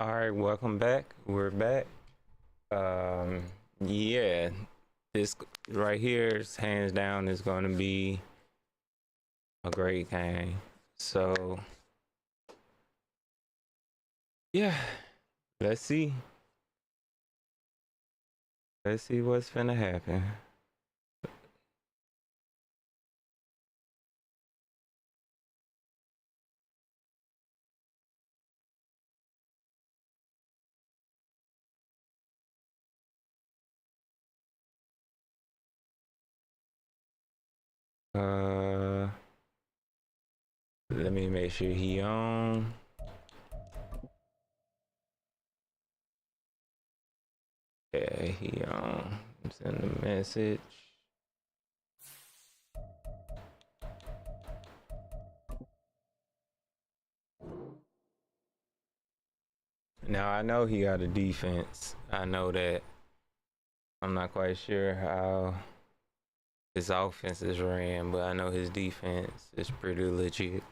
All right, welcome back. We're back. Yeah, this right here is hands down is going to be a great game. So, yeah, let's see. Let's see what's finna happen. Uh, Let me make sure he on. Yeah, he on. Send a message. Now I know he got a defense. I know that. I'm not quite sure how his offense is ran, but I know his defense is pretty legit.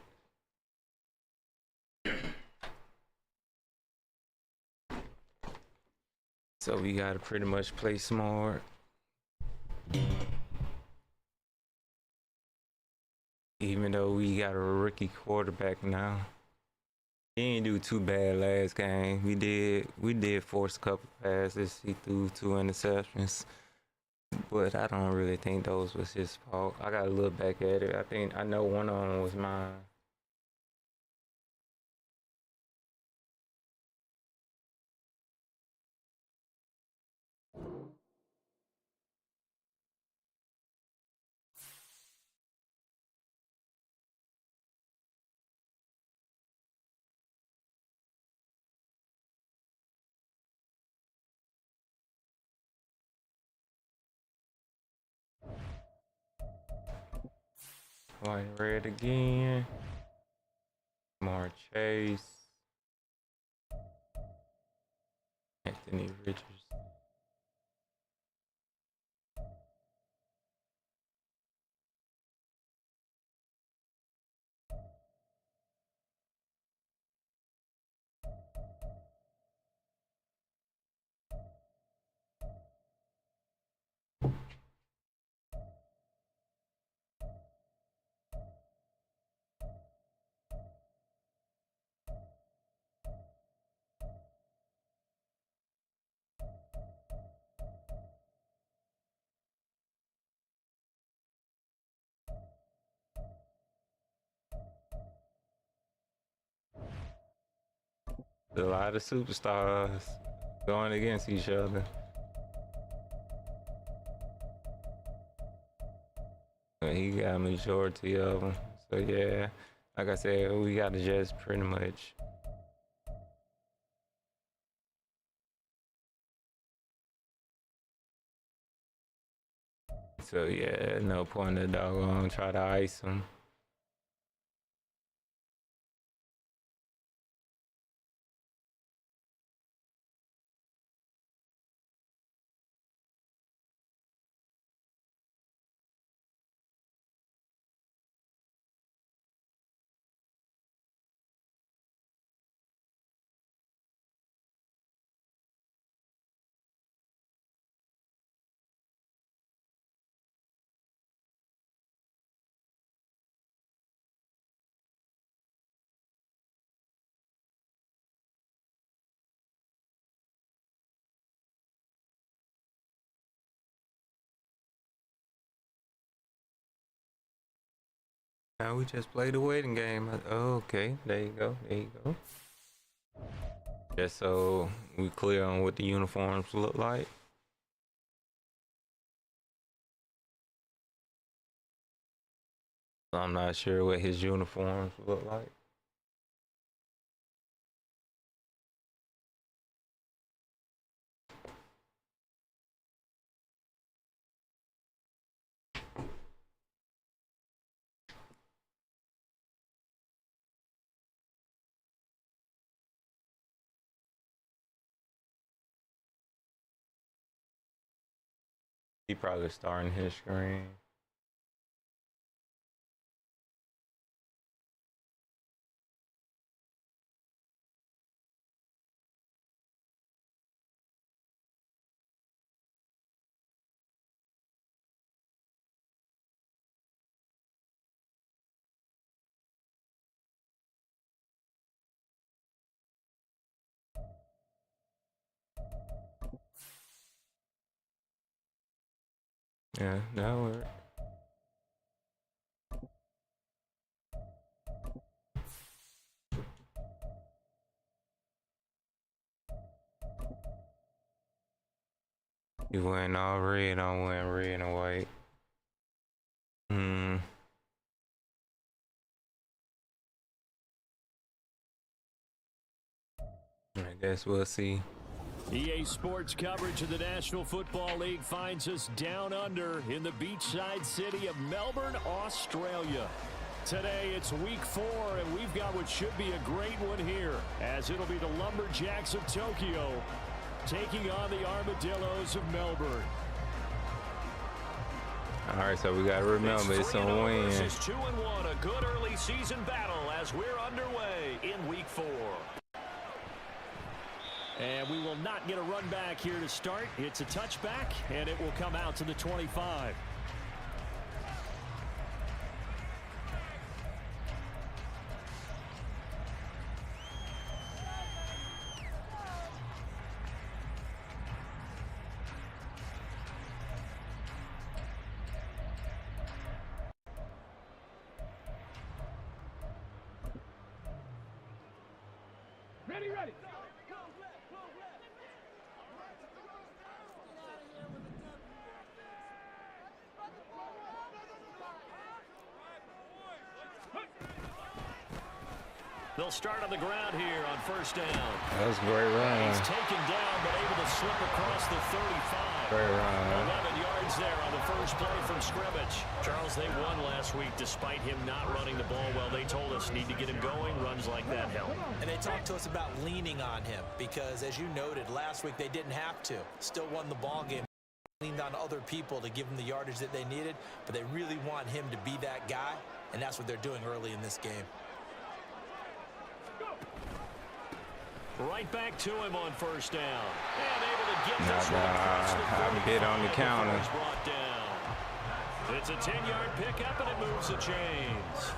So we gotta pretty much play smart. Even though we got a rookie quarterback now. He didn't do too bad last game. We did force a couple passes. He threw 2 interceptions. But I don't really think those was his fault. I gotta look back at it. I know one of them was mine. White red again. More Chase. Anthony Richardson. A lot of superstars going against each other. He got a majority of them. So yeah, like I said, we got to just pretty much. So yeah, no point in the doggone try to ice him. Now we just played the waiting game. Oh, okay, there you go. There you go. Just so we clear on what the uniforms look like. I'm not sure what his uniforms look like. He probably starting his screen. Yeah, that'll work. You went all red, I went red and white. I guess we'll see. EA Sports coverage of the National Football League finds us down under in the beachside city of Melbourne, Australia. Today it's week 4, and we've got what should be a great one here, as it'll be the Lumberjacks of Tokyo taking on the Armadillos of Melbourne. All right, so we got to remember it's a win. It's 2-1, a good early season battle as we're underway in week 4. And we will not get a run back here to start. It's a touchback, and it will come out to the 25. Ready. They'll start on the ground here on first down. That was a great run. He's taken down, but able to slip across the 35. Great run. 11 yards there on the first play from scrimmage. Charles, they won last week despite him not running the ball well. They told us need to get him going. Runs like that help. And they talked to us about leaning on him because, as you noted, last week they didn't have to. Still won the ball game. Leaned on other people to give them the yardage that they needed, but they really want him to be that guy, and that's what they're doing early in this game. Right back to him on first down. And able to get this one across the 35. I'm hit on the counter. Brought down. It's a 10-yard pickup, and it moves the chains.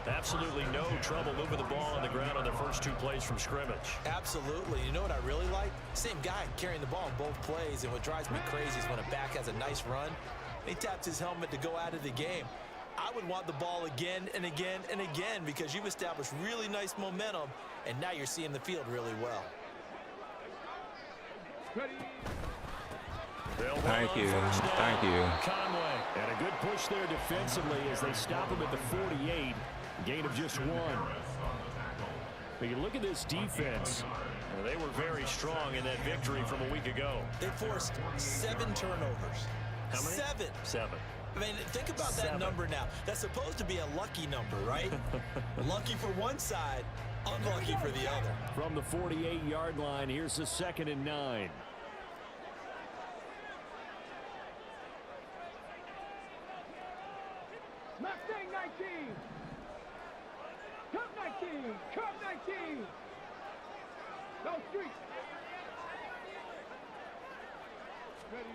Absolutely no trouble moving the ball on the ground on the first 2 plays from scrimmage. Absolutely. You know what I really like? Same guy carrying the ball in both plays, and what drives me crazy is when a back has a nice run, he taps his helmet to go out of the game. I would want the ball again and again and again because you've established really nice momentum, and now you're seeing the field really well. Thank you. Conway. And a good push there defensively as they stop him at the 48. Gain of just 1. But you look at this defense. They were very strong in that victory from a week ago. They forced 7 turnovers. How many? 7. I mean, think about that number now. That's supposed to be a lucky number, right? Lucky for one side, unlucky for the other. From the 48-yard line, here's the 2nd and 9. Mustang 19. Cup 19. Cup 19. No street. Ready.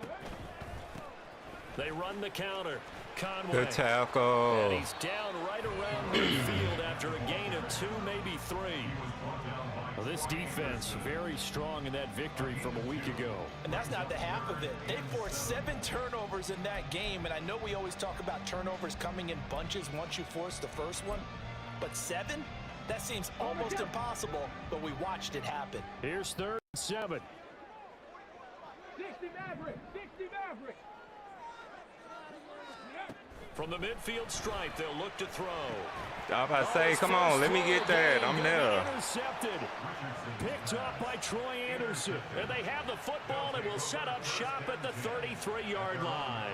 They run the counter. Conway. Good tackle. And he's down right around midfield after a gain of 2, maybe 3. Well, this defense very strong in that victory from a week ago. And that's not the half of it. They forced 7 turnovers in that game, and I know we always talk about turnovers coming in bunches once you force the first one, but 7? That seems almost impossible, but we watched it happen. Here's 3rd and 7. 60 Maverick. 60 Maverick. From the midfield stripe, they'll look to throw. I was about to say, come on, let me get that. I'm there. Intercepted. Picked up by Troy Anderson. And they have the football and will set up shop at the 33-yard line.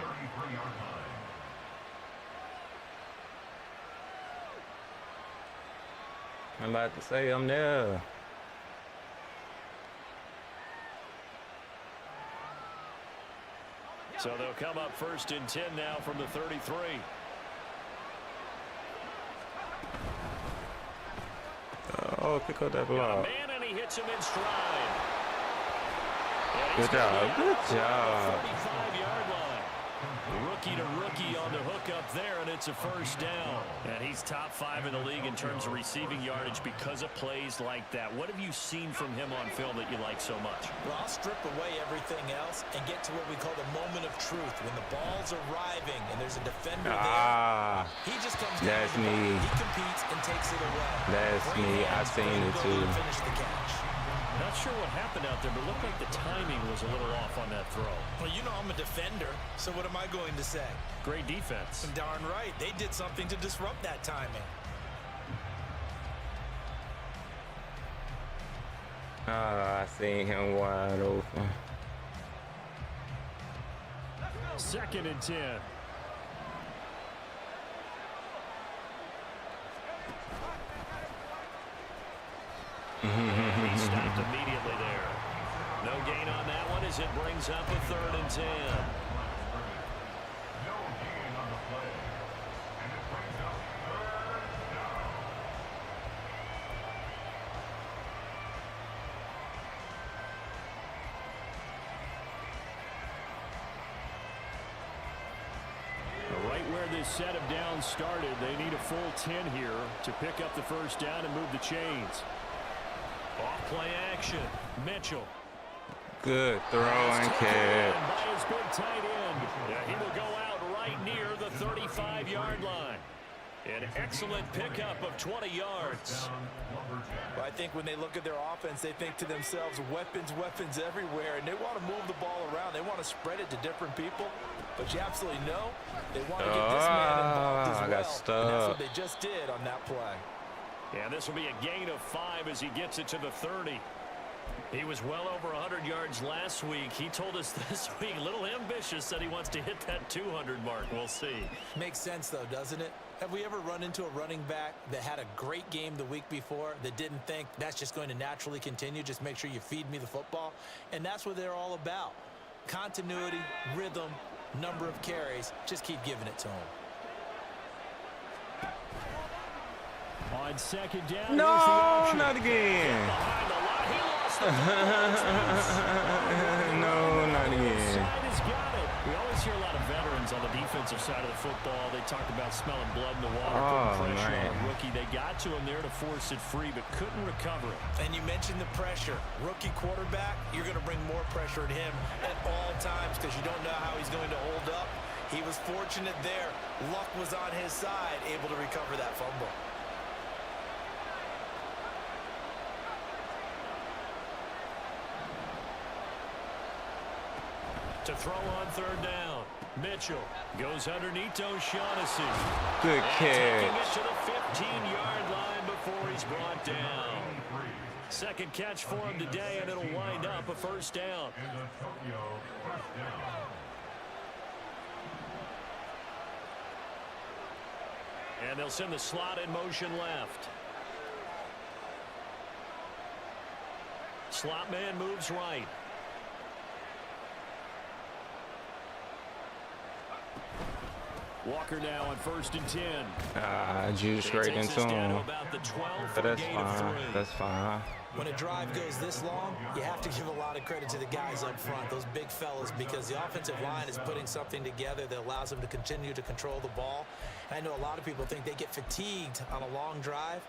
I'm about to say, I'm there. So they'll come up 1st and 10 now from the 33. Oh, pick up that block. Man, and he hits him in stride. Good job. Good job. 45-yard line. Rookie to rookie on the hook up there, and it's a first down. And he's top 5 in the league in terms of receiving yardage because of plays like that. What have you seen from him on film that you like so much? Well, I'll strip away everything else and get to what we call the moment of truth. When the ball's arriving and there's a defender there, he just comes down. That's me. He competes and takes it away. That's me. I seen it too. Finish the catch. Not sure what happened out there, but it looked like the timing was a little off on that throw. Well, you know I'm a defender, so what am I going to say? Great defense. Darn right. They did something to disrupt that timing. I seen him wide open. 2nd and 10. Stopped immediately there. No gain on that one as it brings up a 3rd and 10. Right where this set of downs started, they need a full 10 here to pick up the first down and move the chains. Off play action. Mitchell. Good throw and catch. By his big tight end. Yeah, he will go out right near the 35-yard line. An excellent pickup of 20 yards. Well, I think when they look at their offense, they think to themselves, weapons, weapons everywhere, and they want to move the ball around. They want to spread it to different people, but you absolutely know they want to get this man involved as well. I got stuck. And that's what they just did on that play. Yeah, this will be a gain of 5 as he gets it to the 30. He was well over 100 yards last week. He told us this week, a little ambitious, said he wants to hit that 200 mark. We'll see. Makes sense, though, doesn't it? Have we ever run into a running back that had a great game the week before that didn't think that's just going to naturally continue? Just make sure you feed me the football. And that's what they're all about. Continuity, rhythm, number of carries. Just keep giving it to him. On 2nd down, No, not again. Behind the line, he lost the No, not again. Side has got it. We always hear a lot of veterans on the defensive side of the football. They talk about smelling blood in the water, putting pressure on a rookie. They got to him there to force it free, but couldn't recover it. And you mentioned the pressure. Rookie quarterback, you're going to bring more pressure at him at all times because you don't know how he's going to hold up. He was fortunate there. Luck was on his side, able to recover that fumble. To throw on 3rd down. Mitchell goes underneath O'Shaughnessy. Good Taking it catch. to the 15-yard line before he's brought down. 2nd catch for him today, and it'll wind up a first down. And they'll send the slot in motion left. Slot man moves right. Walker now on 1st and 10. Juice straight into him. But that's fine. That's fine. When a drive goes this long, you have to give a lot of credit to the guys up front, those big fellas, because the offensive line is putting something together that allows them to continue to control the ball. And I know a lot of people think they get fatigued on a long drive.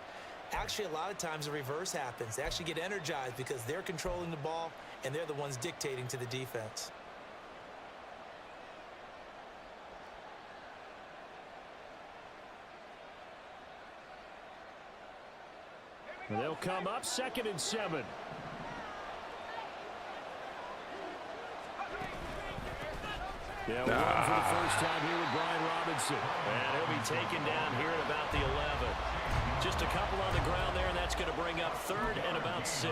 Actually, a lot of times the reverse happens. They actually get energized because they're controlling the ball, and they're the ones dictating to the defense. They'll come up 2nd and 7. Yeah, one for the first time here with Brian Robinson. And he'll be taken down here at about the 11. Just a couple on the ground there, and that's going to bring up 3rd and about 6.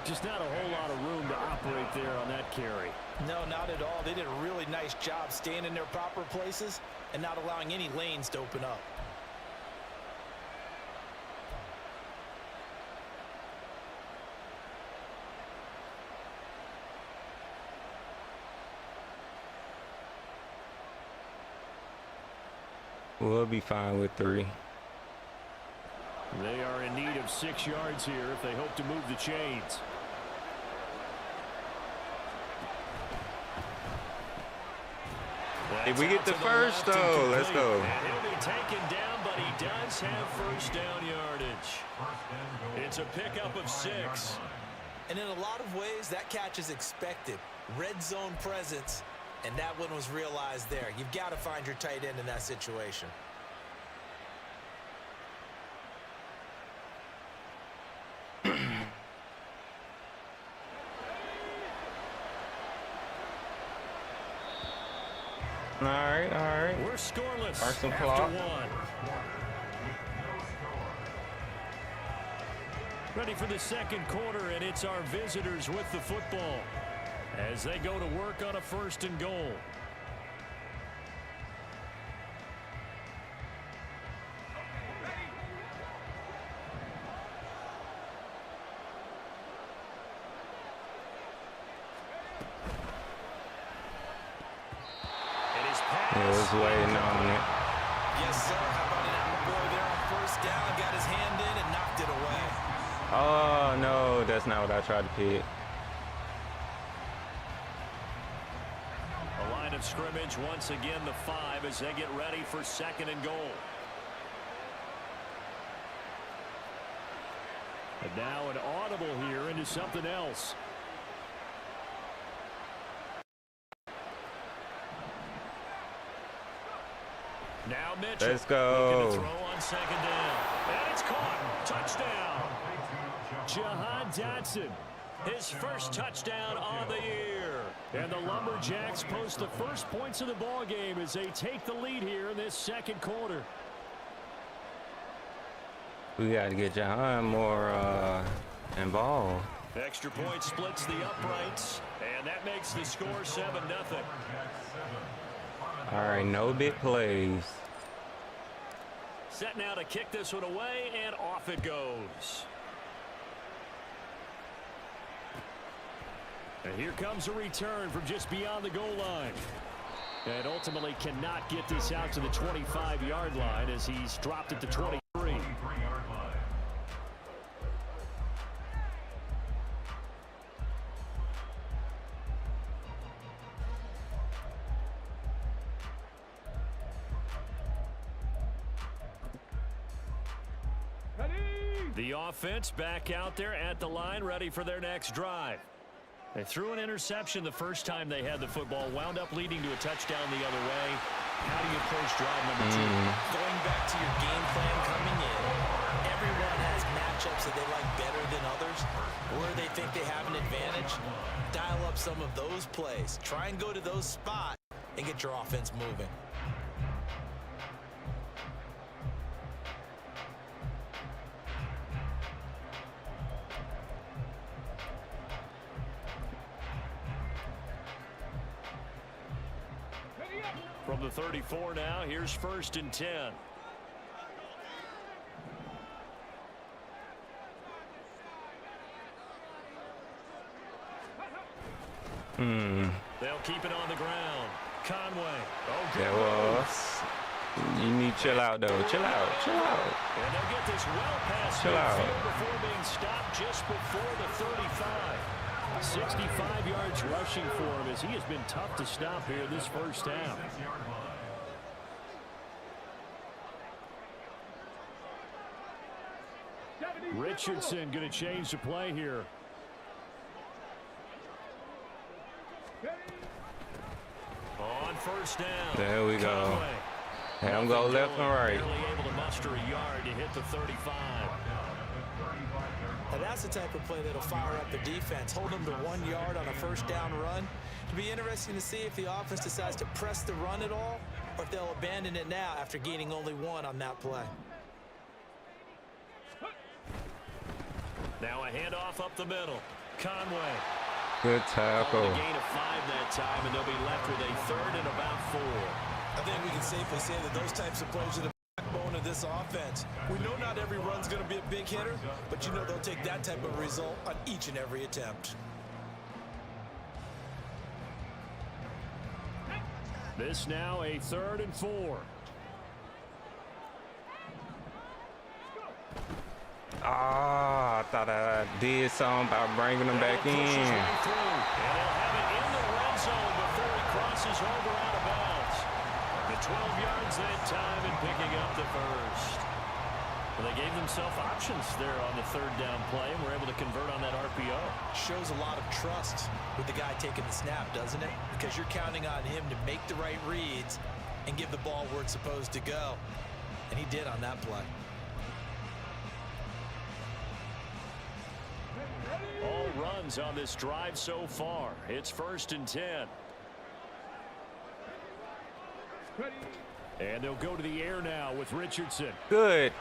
Just not a whole lot of room to operate there on that carry. No, not at all. They did a really nice job staying in their proper places and not allowing any lanes to open up. We'll be fine with 3. They are in need of 6 yards here if they hope to move the chains. Did we get the first though? Let's go. And he'll be taken down, but he does have first down yardage. It's a pickup of 6. And in a lot of ways, that catch is expected. Red zone presence, and that one was realized there. You've got to find your tight end in that situation. All right. We're scoreless Arsenal after clock. 1. Ready for the second quarter, and it's our visitors with the football as they go to work on a 1st and goal. Yeah, was waiting on it. Yes, sir. How about an Allen boy there on 1st down? Got his hand in and knocked it away. Oh, no, that's not what I tried to pick. A line of scrimmage once again, the 5 as they get ready for 2nd and goal. And now an audible here into something else. Now Mitchell. Let's go. Looking to throw on 2nd down. And it's caught. Touchdown. Jahan Dotson. His first touchdown on the year. And the Lumberjacks post the first points of the ball game as they take the lead here in this 2nd quarter. We got to get Jahan more involved. Extra point splits the uprights. And that makes the score 7-0. All right, no big plays. Set now to kick this one away, and off it goes. And here comes a return from just beyond the goal line. And ultimately cannot get this out to the 25-yard line as he's dropped at the 23. The offense back out there at the line, ready for their next drive. They threw an interception the first time they had the football, wound up leading to a touchdown the other way. How do you approach drive number 2? Going back to your game plan coming in, everyone has matchups that they like better than others, where they think they have an advantage. Dial up some of those plays. Try and go to those spots and get your offense moving. From the 34 now, here's 1st and 10. They'll keep it on the ground. Conway. Oh, That was. You need to chill out, though. Chill out. And they'll get this well past Chill out. midfield before being stopped just before the 35. 65 yards rushing for him as he has been tough to stop here this first half. Richardson going to change the play here. On 1st down. There we go. Conway. Have them go left and right. Barely able to muster a yard to hit the 35. Now that's the type of play that'll fire up the defense. Hold them to 1 yard on a 1st down run. It'll be interesting to see if the offense decides to press the run at all, or if they'll abandon it now after gaining only 1 on that play. Now a handoff up the middle. Conway. Good tackle. A gain of 5 that time, and they'll be left with a 3rd and about 4. I think we can safely say that those types of plays are the backbone of this offense. We know not every run's going to be a big hitter, but you know they'll take that type of result on each and every attempt. This now a 3rd and 4. Ah, I thought I did something about bringing them back in. And they'll have it in the red zone before he crosses over out of bounds. 12 yards that time and picking up the first. Well, they gave themselves options there on the third down play and were able to convert on that RPO. Shows a lot of trust with the guy taking the snap, doesn't it? Because you're counting on him to make the right reads and give the ball where it's supposed to go. And he did on that play. All runs on this drive so far. It's 1st and 10. And they'll go to the air now with Richardson. Good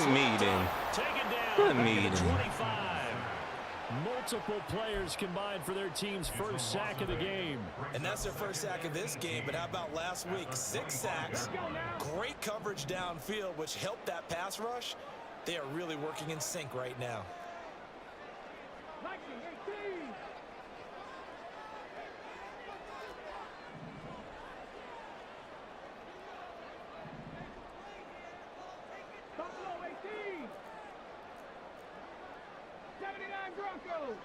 meeting. Taken down. Good meeting. 25. Multiple players combined for their team's first sack of the game. And that's their first sack of this game, but how about last week? 6 sacks, great coverage downfield, which helped that pass rush. They are really working in sync right now. 19, 18. Buffalo 18. 79 Broncos.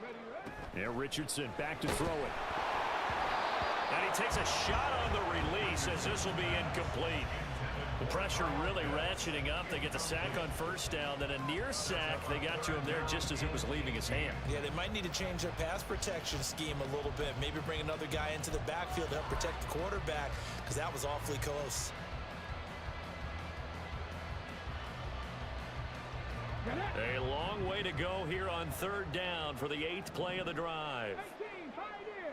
Ready. And Richardson back to throw it. And he takes a shot on the release as this will be incomplete. The pressure really ratcheting up. They get the sack on first down. Then a near sack. They got to him there just as it was leaving his hand. Yeah, they might need to change their pass protection scheme a little bit. Maybe bring another guy into the backfield to help protect the quarterback, because that was awfully close. A long way to go here on third down for the 8th play of the drive. 18, Pioneer.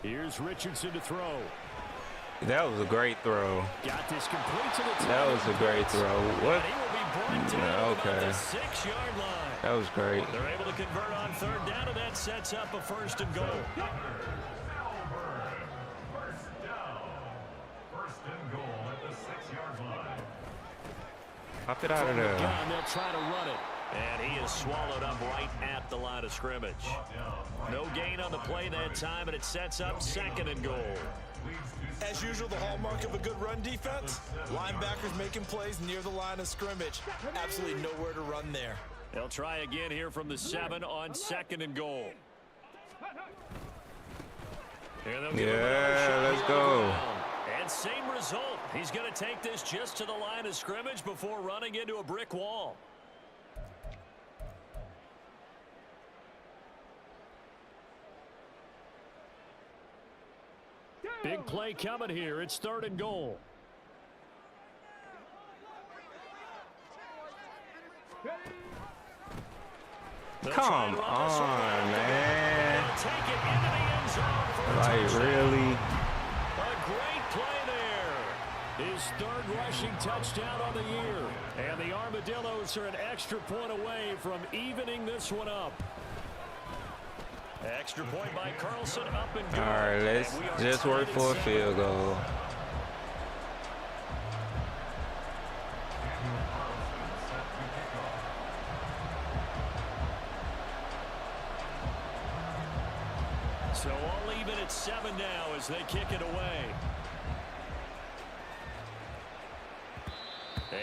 Here's Richardson to throw. That was a great throw. Got this complete to the top. That was a great throw. What? He will be brought down Yeah, about okay. the 6-yard line. That was great. They're able to convert on third down, and that sets up a 1st and goal. First and goal at the 6-yard line. Pop it out of From the there. gun, they'll try to run it. And he is swallowed up right at the line of scrimmage. No gain on the play that time, and it sets up 2nd and goal. As usual, the hallmark of a good run defense, linebackers making plays near the line of scrimmage. Absolutely nowhere to run there. They'll try again here from the 7 on 2nd and goal. And they'll give him another shot Yeah, let's here go. on the ground. And same result. He's going to take this just to the line of scrimmage before running into a brick wall. Big play coming here. It's 3rd and goal. They'll try Come and run this one on, back. man. They'll take it into the end zone for a Like, touchdown. really? A great play there. His 3rd rushing touchdown on the year. And the Armadillos are an extra point away from evening this one up. Extra point by Carlson, up and good. All right, let's And we are just tied work at for a 7. field goal. So all even at 7 now as they kick it away.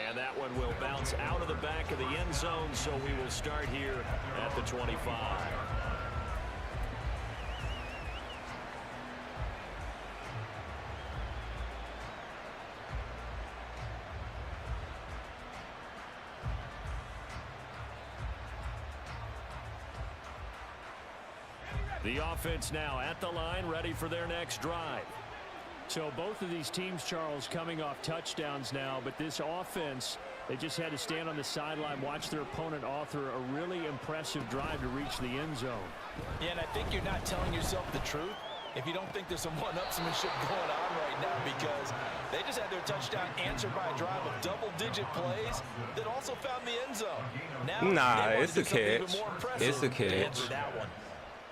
And that one will bounce out of the back of the end zone, so we will start here at the 25. The offense now at the line, ready for their next drive. So both of these teams, Charles, coming off touchdowns now, but this offense, they just had to stand on the sideline, watch their opponent author a really impressive drive to reach the end zone. Yeah, and I think you're not telling yourself the truth if you don't think there's some one-upsmanship going on right now, because they just had their touchdown answered by a drive of double-digit plays that also found the end zone. Now, Nah, they want it's to a do something even catch. more impressive It's a to catch. answer that one.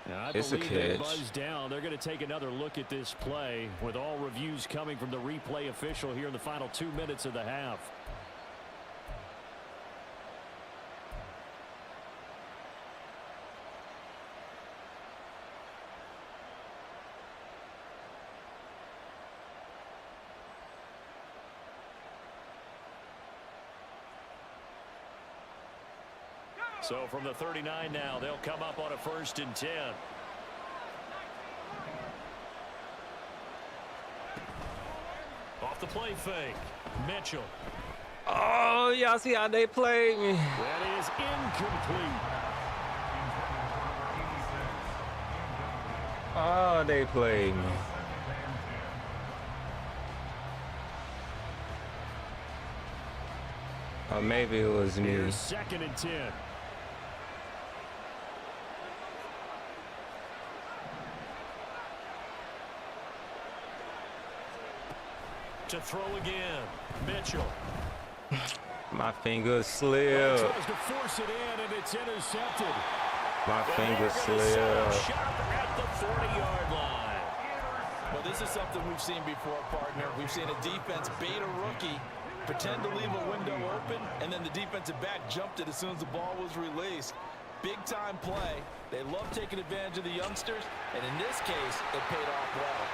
Now, I It's a believe they're catch. buzzed down. They're going to take another look at this play with all reviews coming from the replay official here in the final 2 minutes of the half. So from the 39 now, they'll come up on a 1st and 10. Off the play fake. Mitchell. Oh, y'all see how they played me? That is incomplete. Oh, they played me. Or maybe it was me. Here's 2nd and 10. To throw again. Mitchell. My fingers slipped. Tries to force it in, and it's intercepted. My fingers Shot slipped. at the 40-yard line. Well, this is something we've seen before, partner. We've seen a defense bait a rookie, pretend to leave a window open, and then the defensive back jumped it as soon as the ball was released. Big-time play. They love taking advantage of the youngsters, and in this case, it paid off well.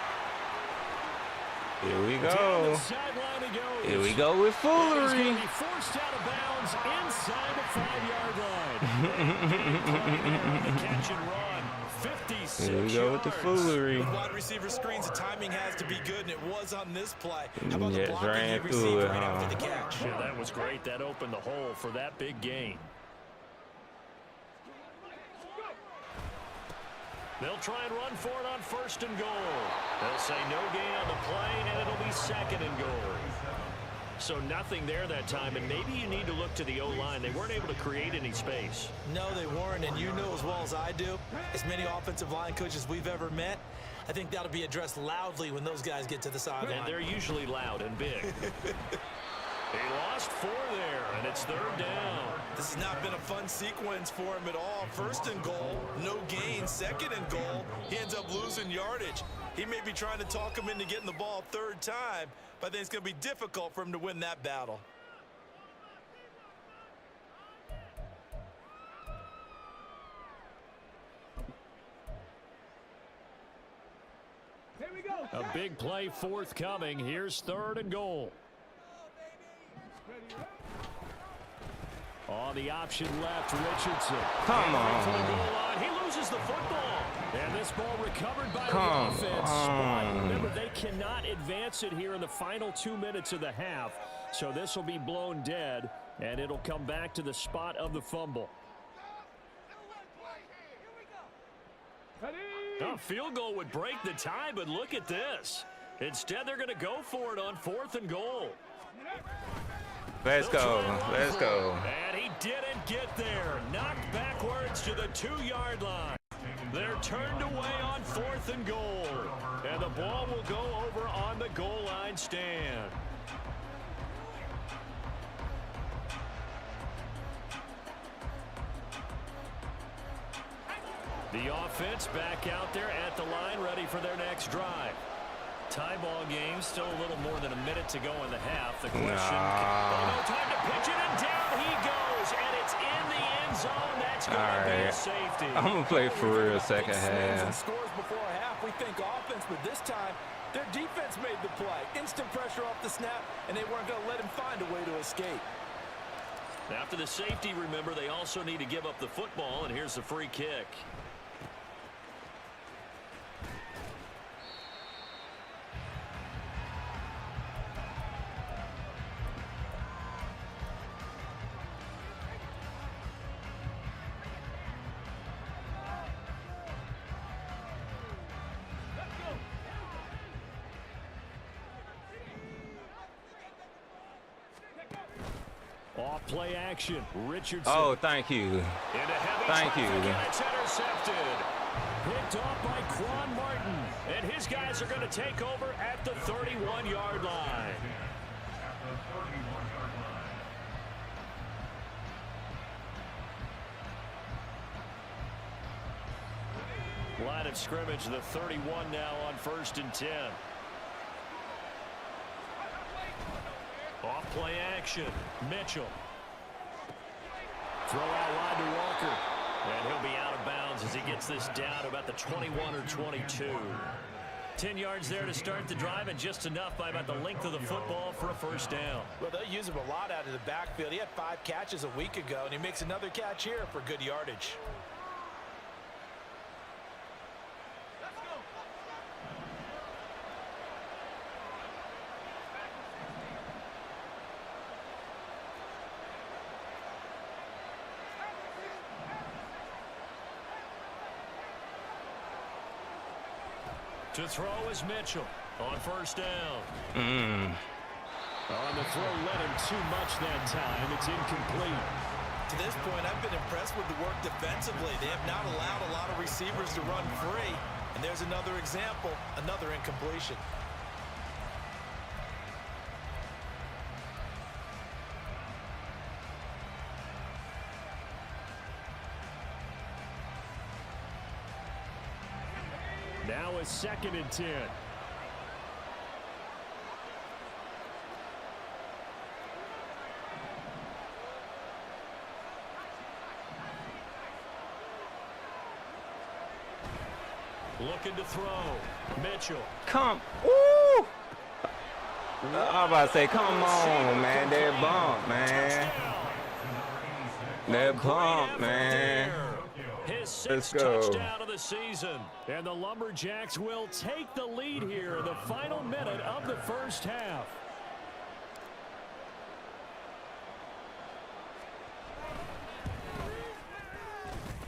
Here we Down go. the sideline he goes. Here we go with He's foolery. going to be forced out of bounds inside the 5-yard line. The catch and run. 56 Here we go with the yards. foolery. With wide receiver screens, the timing has to be good, and it was on this play. How about the Just blocking he ran received through it, right huh? after the catch? Yeah, that was great. That opened the hole for that big gain. They'll try and run for it on 1st and goal. They'll say no gain on the play, and it'll be 2nd and goal. So nothing there that time, and maybe you need to look to the O-line. They weren't able to create any space. No, they weren't, and you know as well as I do, as many offensive line coaches we've ever met, I think that'll be addressed loudly when those guys get to the sideline. And they're usually loud and big. They lost 4 there, and it's 3rd down. This has not been a fun sequence for him at all. 1st and goal, no gain. 2nd and goal, he ends up losing yardage. He may be trying to talk him into getting the ball 3rd time, but I think it's going to be difficult for him to win that battle. Here we go. A big play forthcoming. Here's 3rd and goal. On the option left, Richardson. Come Right for the on. goal line. He loses the football. And this ball recovered by Come the offense. on. But remember, they cannot advance it here in the final 2 minutes of the half. So this will be blown dead, and it'll come back to the spot of the fumble. Ready? A field goal would break the tie, but look at this. Instead, they're going to go for it on 4th and goal. Let's go. Let's go. And he didn't get there. Knocked backwards to the 2-yard line. They're turned away on 4th and goal. And the ball will go over on the goal line stand. The offense back out there at the line, ready for their next drive. Tie ball game, still a little more than a minute to go in the half. The question, no time to pitch it, and down he goes, and it's in the end zone. That's going to be a safety. I'm going to play for real second Swings and half. scores before a half. We think offense, but this time their defense made the play. Instant pressure off the snap, and they weren't going to let him find a way to escape. After the safety, remember, they also need to give up the football, and here's the free kick. Off play action. Richardson. Oh, thank you. Into heavy Thank traffic, you. and it's intercepted. Picked off by Quan Martin. And his guys are going to take over at the 31-yard line. Line of scrimmage, the 31 now on 1st and 10. Off play action. Mitchell. Throw out wide to Walker. And he'll be out of bounds as he gets this down about the 21 or 22. 10 yards there to start the drive, and just enough by about the length of the football for a first down. Well, they'll use him a lot out of the backfield. He had 5 catches a week ago, and he makes another catch here for good yardage. To throw is Mitchell on first down. On the throw, led him too much that time. It's incomplete. To this point, I've been impressed with the work defensively. They have not allowed a lot of receivers to run free. And there's another example, another incompletion. Now a 2nd and 10. Looking to throw. Mitchell. Come. Woo! I was about to say, come on, man. That bump, man. That bump, man. His 6th Let's go. touchdown of the season. And the Lumberjacks will take the lead here in the final minute of the first half.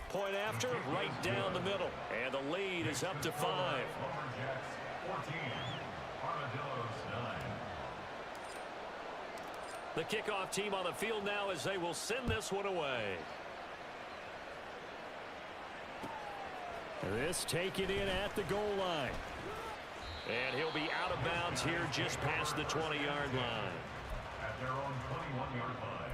Point after, right down the middle. And the lead is up to 5. Lumberjacks 14, Armadillos 9. The kickoff team on the field now as they will send this one away. This taken in at the goal line. And he'll be out of bounds here just past the 20-yard line. At their own 21-yard line.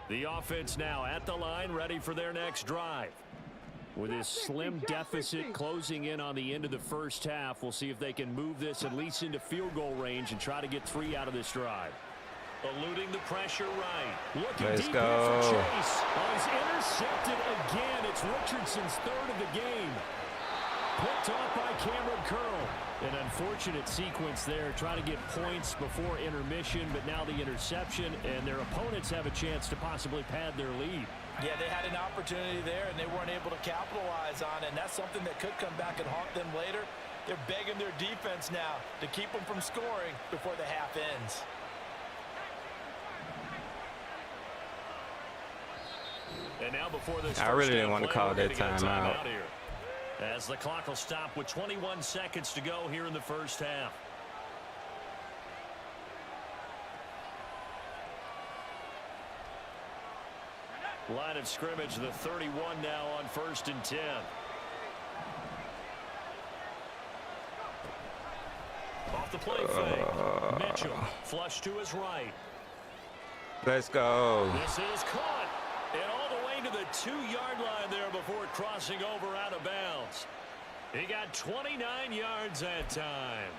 The offense now at the line, ready for their next drive. With this slim deficit closing in on the end of the first half, we'll see if they can move this at least into field goal range and try to get 3 out of this drive. Eluding the pressure right. Looking Let's deep go. here for Chase. Oh, he's intercepted again. It's Richardson's 3rd of the game. Picked off by Cameron Curl. An unfortunate sequence there, trying to get points before intermission, but now the interception, and their opponents have a chance to possibly pad their lead. Yeah, they had an opportunity there, and they weren't able to capitalize on it, and that's something that could come back and haunt them later. They're begging their defense now to keep them from scoring before the half ends. And now before this I really didn't want to call that timeout. As the clock will stop with 21 seconds to go here in the first half. Line of scrimmage, the 31 now on 1st and 10. Off the play fake. Mitchell, flush to his right. Let's go. This is caught. And all the way to the 2-yard line there before crossing over out of bounds. He got 29 yards that time.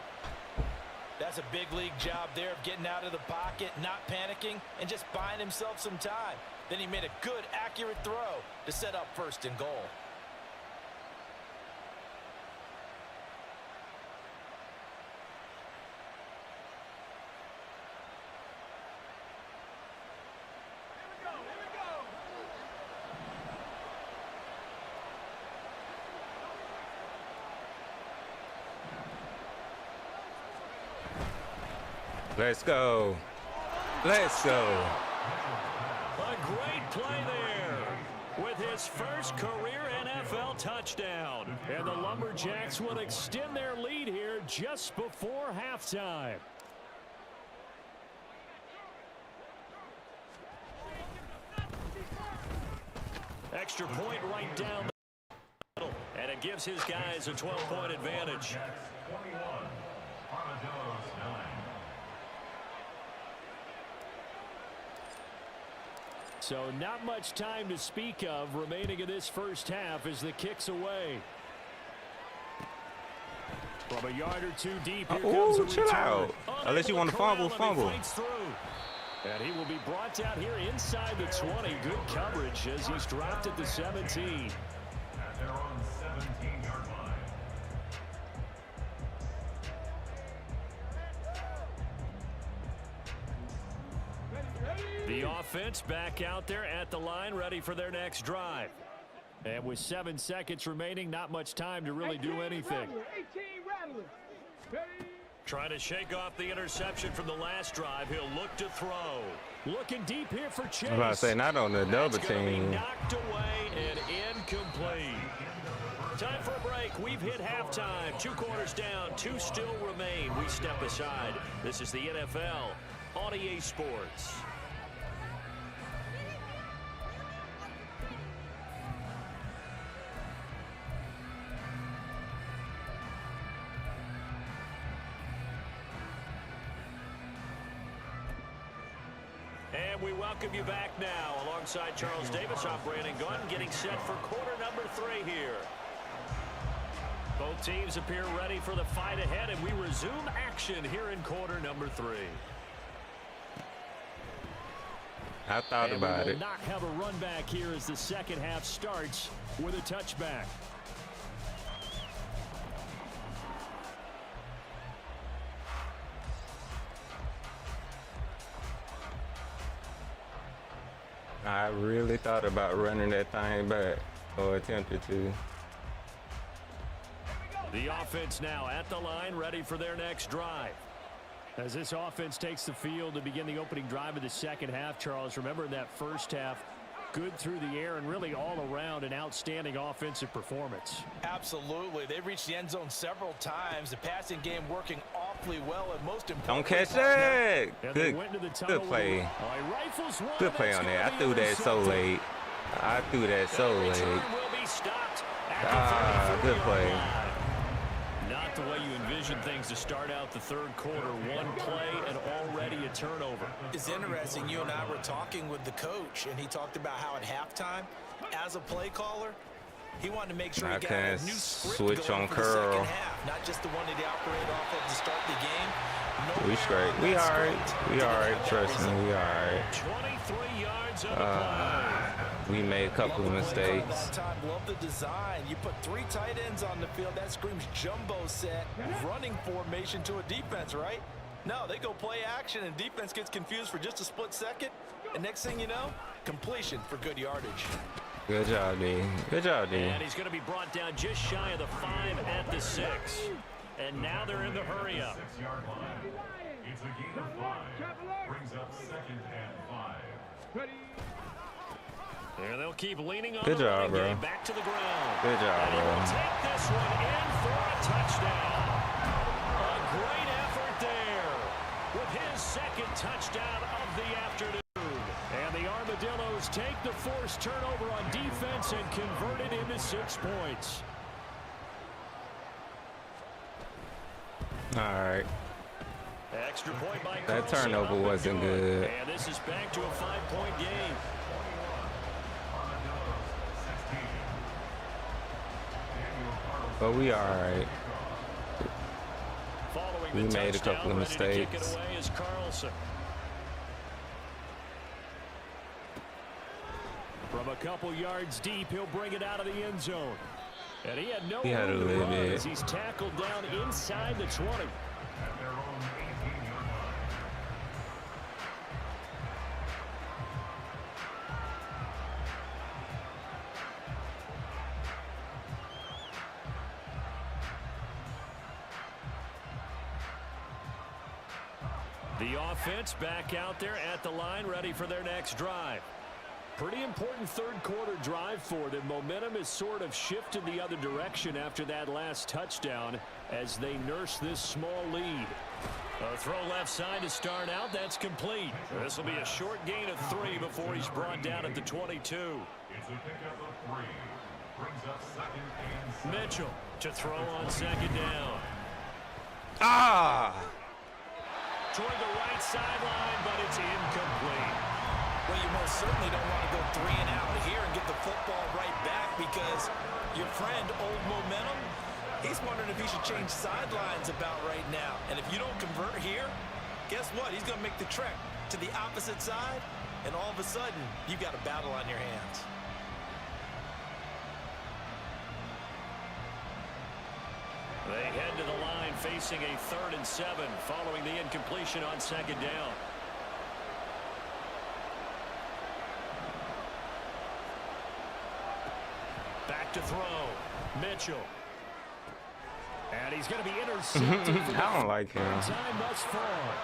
That's a big league job there of getting out of the pocket, not panicking, and just buying himself some time. Then he made a good, accurate throw to set up 1st and goal. Let's go. Let's go. A great play there with his first career NFL touchdown. And the Lumberjacks will extend their lead here just before halftime. Extra point right down the middle. And it gives his guys a 12-point advantage. 21, Armadillos 9. So not much time to speak of remaining in this first half as the kick's away. From a yard or 2 deep, here comes a chill return. out. Unless you want to fumble, fumble. And he will be brought down here inside the 20. Good coverage as he's dropped at the 17. At their own 17-yard line. The offense back out there at the line, ready for their next drive. And with 7 seconds remaining, not much time to really do anything. 18 rattlers. Ready, Trying to shake off the interception from the last drive. He'll look to throw. Looking deep here for Chase. I'm about to say, not on the double That's gonna be team. knocked away and incomplete. Time for a break. We've hit halftime. 2 quarters down. 2 still remain. We step aside. This is the NFL on EA Sports. And we welcome you back now alongside Charles Davis, I'm Brandon Gunn, getting set for quarter number 3 here. Both teams appear ready for the fight ahead, and we resume action here in quarter number 3. I thought about it. We will not have a run back here as the second half starts with a touchback. I really thought about running that thing back, or attempted to. The offense now at the line, ready for their next drive. As this offense takes the field to begin the opening drive of the second half, Charles, remember in that first half, good through the air and really all around an outstanding offensive performance. Absolutely. They've reached the end zone several times. The passing game working awfully well, and most importantly, Don't catch that. Good play. Good play on that. I threw that so late. Good play. Not the way you envision things to start out the third quarter. One play and already a turnover. It's interesting. You and I were talking with the coach, and he talked about how at halftime, as a play caller, he wanted to make sure he got a new script switch going on for the curl. second half, not just the one that he operated off of to start the game. We straight. We all right. Trust me, we all right. 23 yards on the play. We made a couple of mistakes. Love the design. You put 3 tight ends on the field. That screams jumbo set, running formation to a defense, right? No, they go play action, and defense gets confused for just a split second. And next thing you know, completion for good yardage. Good job, D. Good job, D. And he's going to be brought down just shy of the 5 at the 6. And now they're in the hurry up. 6-yard line. It's a gain of 5. Brings up 2nd and 5. And they'll keep leaning on Good the job, running bro. game back to the ground. Good job, and he will bro. take this one in for a touchdown. A great effort there with his 2nd touchdown of the afternoon. And the Armadillos take the forced turnover on defense and convert it into 6 points. All right. Extra point by That Carlson turnover up and wasn't good. good. And this is back to a 5-point game. But we all right. Following We the made a touchdown, couple of ready to kick mistakes. it away is Carlson. From a couple yards deep, he'll bring it out of the end zone. And he had no He had a room to little run bit. as he's tackled down inside the 20. At their own 18-yard line. The offense back out there at the line, ready for their next drive. Pretty important third quarter drive for them. Momentum has sort of shifted the other direction after that last touchdown as they nurse this small lead. A throw left side to start out. That's complete. This will be a short gain of 3 before he's brought down at the 22. It's a pickup of 3. Brings up 2nd and 7. Mitchell to throw on 2nd down. Ah! Toward the right sideline, but it's incomplete. Well, you most certainly don't want to go 3 and out here and get the football right back, because your friend, Old Momentum, he's wondering if he should change sidelines about right now. And if you don't convert here, guess what? He's going to make the trek to the opposite side, and all of a sudden, you've got a battle on your hands. They head to the line facing a 3rd and 7 following the incompletion on 2nd down. Back to throw. Mitchell. And he's going to be intercepted. I don't like him. Time thus far.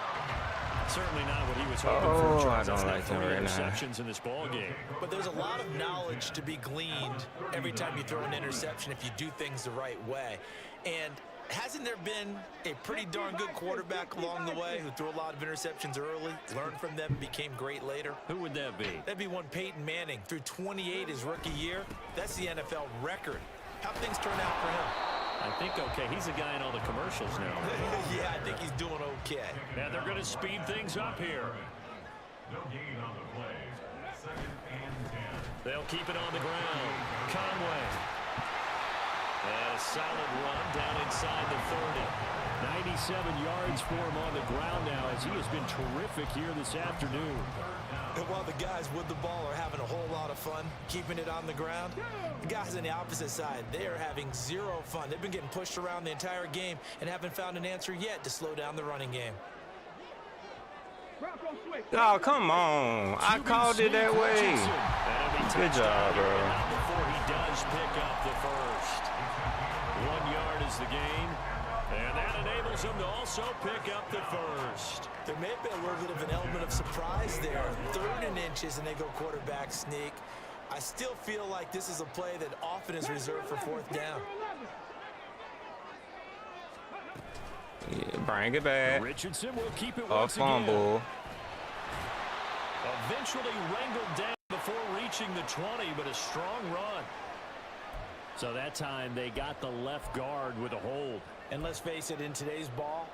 Certainly not what he was hoping Oh, for. I don't like him right now. Interceptions in this ball game. But there's a lot of knowledge to be gleaned every time you throw an interception if you do things the right way. And hasn't there been a pretty darn good quarterback along the way who threw a lot of interceptions early, learned from them, became great later? Who would that be? That'd be one Peyton Manning. Threw 28 his rookie year. That's the NFL record. How'd things turn out for him? I think okay. He's a guy in all the commercials now. Yeah, I think he's doing okay. And they're going to speed things up here. No gain on the play. 2nd and 10. They'll keep it on the ground. Conway. And a solid run down inside the 30. 97 yards for him on the ground now as he has been terrific here this afternoon. And while the guys with the ball are having a whole lot of fun keeping it on the ground, the guys on the opposite side, they are having zero fun. They've been getting pushed around the entire game and haven't found an answer yet to slow down the running game. Oh, come on. I called it that way. Good job, bro. Before he does pick up the first. 1 yard is the gain. And that enables him to also pick up the first. There may have been a little bit of an element of surprise there. 3rd and inches, and they go quarterback sneak. I still feel like this is a play that often is reserved for 4th down. Yeah, bring it back. Richardson will keep it A once fumble. again. Eventually wrangled down before reaching the 20, but a strong run. So that time they got the left guard with a hold. And let's face it, in today's ball,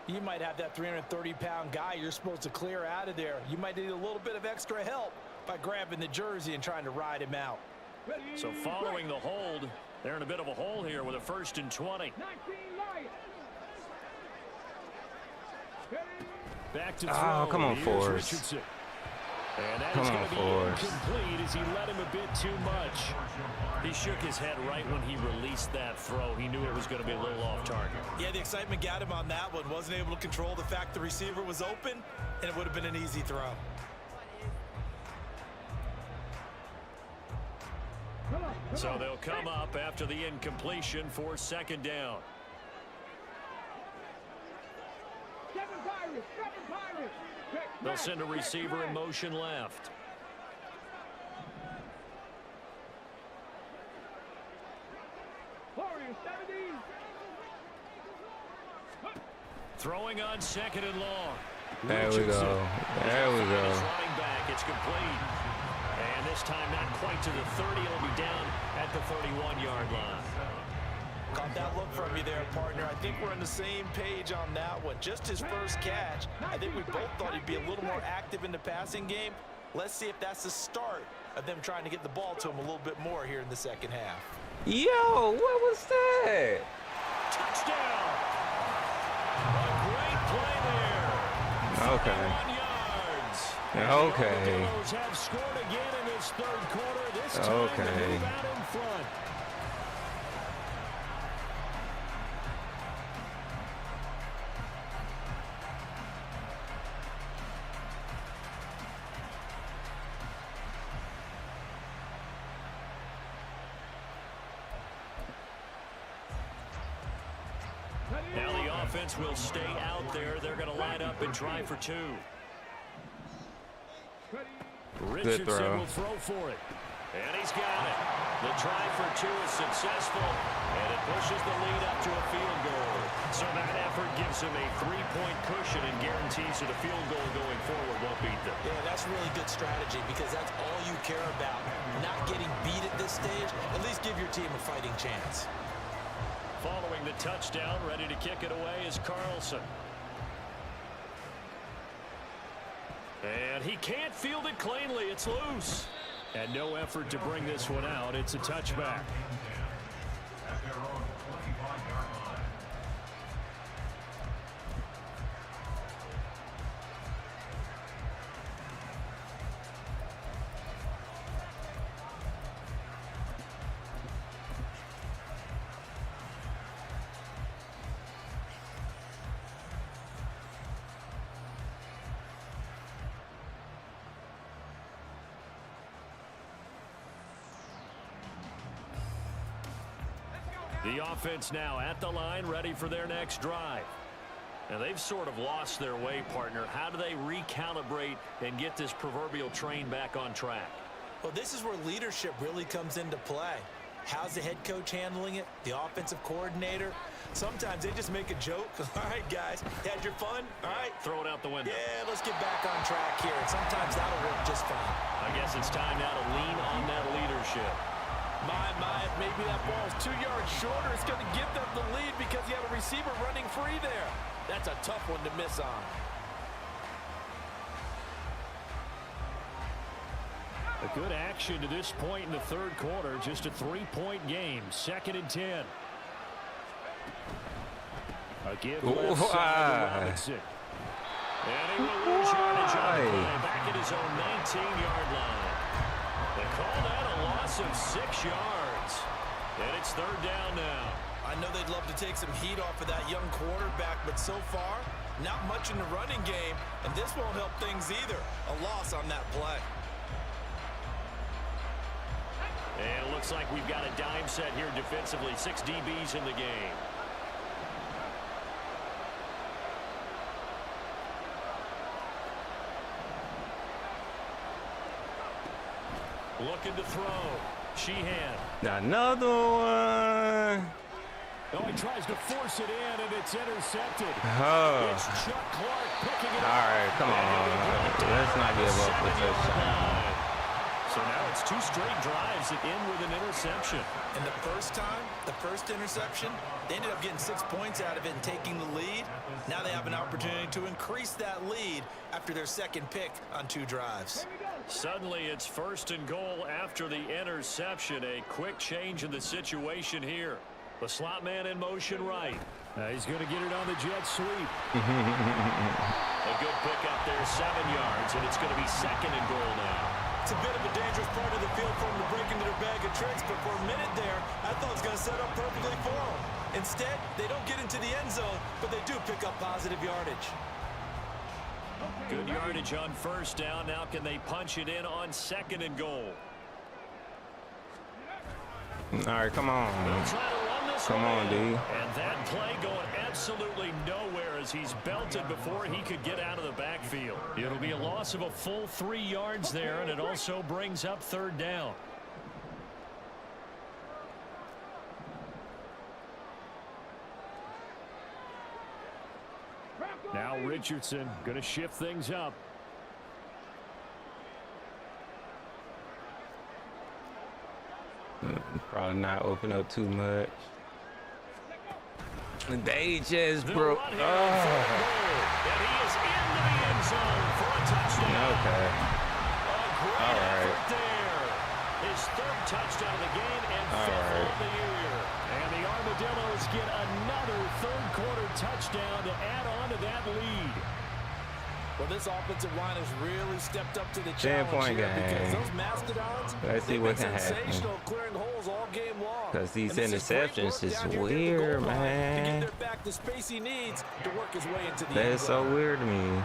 you might have that 330-pound guy you're supposed to clear out of there. You might need a little bit of extra help by grabbing the jersey and trying to ride him out. So following the hold, they're in a bit of a hole here with a 1st and 20. Back to throw. Oh, come on, Here's Forrest. Richardson. And that Come is on, going to be Forrest. incomplete as he let him a bit too much. He shook his head right when he released that throw. He knew it was going to be a little off target. Yeah, the excitement got him on that one. Wasn't able to control the fact the receiver was open, and it would have been an easy throw. So they'll come up after the incompletion for 2nd down. They'll send a receiver in motion left. Throwing on 2nd and long. There we go. There we go. Running back, it's complete. And this time not quite to the 30. It'll be down at the 31-yard line. Caught that look from you there, partner. I think we're on the same page on that one. Just his first catch. I think we both thought he'd be a little more active in the passing game. Let's see if that's the start of them trying to get the ball to him a little bit more here in the 2nd half. Yo, what was that? Touchdown! A great play there. Okay. 41 yards. Okay. The Armadillos have scored again in this 3rd quarter. This time Okay. to move out in front. Now the offense will stay out there. They're going to line up and try for 2. Richardson throw. will throw for it. And he's got it. The try for 2 is successful. And it pushes the lead up to a field goal. So that effort gives him a 3-point cushion and guarantees that a field goal going forward won't beat them. Yeah, that's really good strategy because that's all you care about. Not getting beat at this stage. At least give your team a fighting chance. Following the touchdown, ready to kick it away is Carlson. And he can't field it cleanly. It's loose. And no effort to bring this one out. It's a touchback. At their own 25-yard line. The offense now at the line, ready for their next drive. Now, they've sort of lost their way, partner. How do they recalibrate and get this proverbial train back on track? Well, this is where leadership really comes into play. How's the head coach handling it? The offensive coordinator? Sometimes they just make a joke. All right, guys, had your fun? All right. Throw it out the window. Yeah, let's get back on track here. And sometimes that'll work just fine. I guess it's time now to lean on that leadership. Maybe that ball's 2 yards shorter. It's going to give them the lead because you have a receiver running free there. That's a tough one to miss on. A good action to this point in the third quarter. Just a 3-point game. 2nd and 10. A give left side to Robinson. And he will lose yardage on the play. Back at his own 19-yard line. They call that a loss of 6 yards. And it's 3rd down now. I know they'd love to take some heat off of that young quarterback, but so far, not much in the running game, and this won't help things either. A loss on that play. And it looks like we've got a dime set here defensively. 6 DBs in the game. Looking to throw. Sheehan. Another one. Oh, he tries to force it in, and it's intercepted. Oh. It's Chuck Clark picking it up. All right, come on. Let's not give up the touchdown. So now it's 2 straight drives that end with an interception. And the first time, the first interception, they ended up getting 6 points out of it and taking the lead. Now they have an opportunity to increase that lead after their second pick on 2 drives. Suddenly it's 1st and goal after the interception. A quick change in the situation here. The slot man in motion right. He's going to get it on the jet sweep. A good pick up there, 7 yards, and it's going to be 2nd and goal now. It's a bit of a dangerous part of the field for them to break into their bag of tricks, but for a minute there, I thought it was going to set up perfectly for them. Instead, they don't get into the end zone, but they do pick up positive yardage. Good yardage on 1st down. Now can they punch it in on 2nd and goal? All right, come on. Come on, D. And that play going absolutely nowhere as he's belted before he could get out of the backfield. It'll be a loss of a full 3 yards there, and it also brings up 3rd down. Now Richardson going to shift things up. Probably not open up too much. They just broke. And he is into the end zone for a touchdown. Okay. All right. There. His 3rd touchdown of the game and 5th of the year. And the Armadillos get another 3rd quarter touchdown to add on to that lead. Well, this offensive line has really stepped up to the challenge here because those Mastodons, let's see what can happen. Clearing holes all game long. Because these interceptions is weird, man. To get their back the space he needs to work his way into the That is so weird to me.